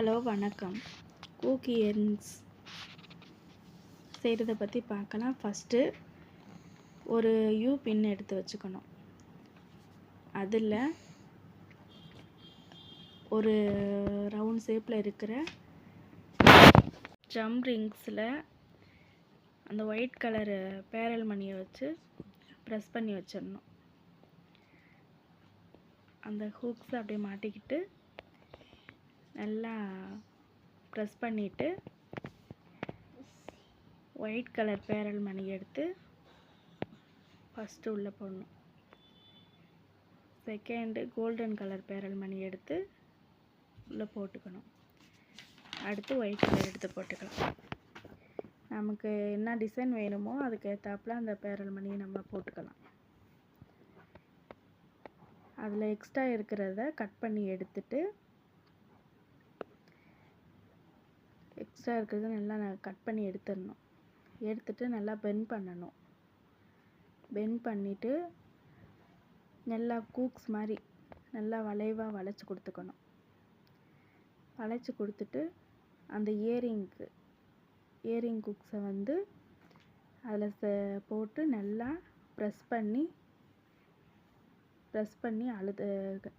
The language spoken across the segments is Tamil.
ஹலோ வணக்கம். கூக்கி எர்ன்ஸ் செய்கிறத பற்றி பார்க்கலாம். ஃபஸ்ட்டு ஒரு யூ பின் எடுத்து வச்சுக்கணும். அதில் ஒரு ரவுண்ட் ஷேப்பில் இருக்கிற ஜம்ப் ரிங்ஸில் அந்த ஒயிட் கலரு பேரல் மணியை வச்சு ப்ரெஸ் பண்ணி வச்சிடணும். அந்த ஹூக்ஸை அப்படியே மாட்டிக்கிட்டு நல்லா ப்ரெஸ் பண்ணிவிட்டு ஒயிட் கலர் பேரல் மணி எடுத்து ஃபஸ்ட்டு உள்ளே போடணும். செகண்டு கோல்டன் கலர் பேரல் மணி எடுத்து உள்ளே போட்டுக்கணும். அடுத்து ஒயிட் கலர் எடுத்து போட்டுக்கலாம். நமக்கு என்ன டிசைன் வேணுமோ அதுக்கு ஏற்றாப்புல அந்த பேரல் மணியை நம்ம போட்டுக்கலாம். அதில் எக்ஸ்ட்ரா இருக்கிறத கட் பண்ணி எடுத்துட்டு நல்லா கட் பண்ணி எடுத்துட்டு நல்லா பெண்ட் பண்ணணும். பெண்ட் பண்ணிவிட்டு நல்லா கூக்ஸ் மாதிரி நல்லா வளைவாக வளைச்சி கொடுத்துக்கணும். வளைச்சி கொடுத்துட்டு அந்த இயரிங் கூக்ஸை அதில் போட்டு நல்லா ப்ரெஸ் பண்ணி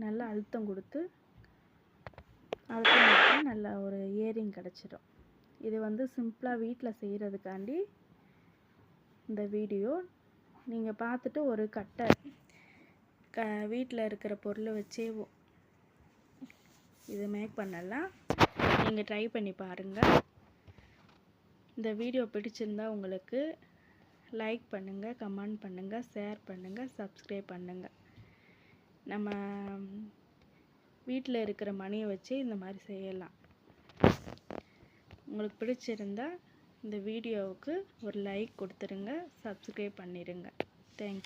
நல்லா அழுத்தம் கொடுத்து நல்லா ஒரு இயரிங் கிடச்சிடும். இது சிம்பிளாக வீட்டில் செய்கிறதுக்காண்டி இந்த வீடியோ. நீங்கள் பார்த்துட்டு ஒரு வீட்டில் இருக்கிற பொருளை வச்சே இது மேக் பண்ணலாம். நீங்கள் ட்ரை பண்ணி பாருங்கள். இந்த வீடியோ பிடிச்சிருந்தா உங்களுக்கு லைக் பண்ணுங்கள், கமெண்ட் பண்ணுங்கள், ஷேர் பண்ணுங்கள், சப்ஸ்கிரைப் பண்ணுங்கள். நம்ம வீட்டில் இருக்கிற மணியை வச்சு இந்த மாதிரி செய்யலாம். உங்களுக்கு பிடிச்சிருந்தா இந்த வீடியோவுக்கு ஒரு லைக் கொடுத்துருங்க, சப்ஸ்கிரைப் பண்ணிடுங்க. தேங்க்யூ.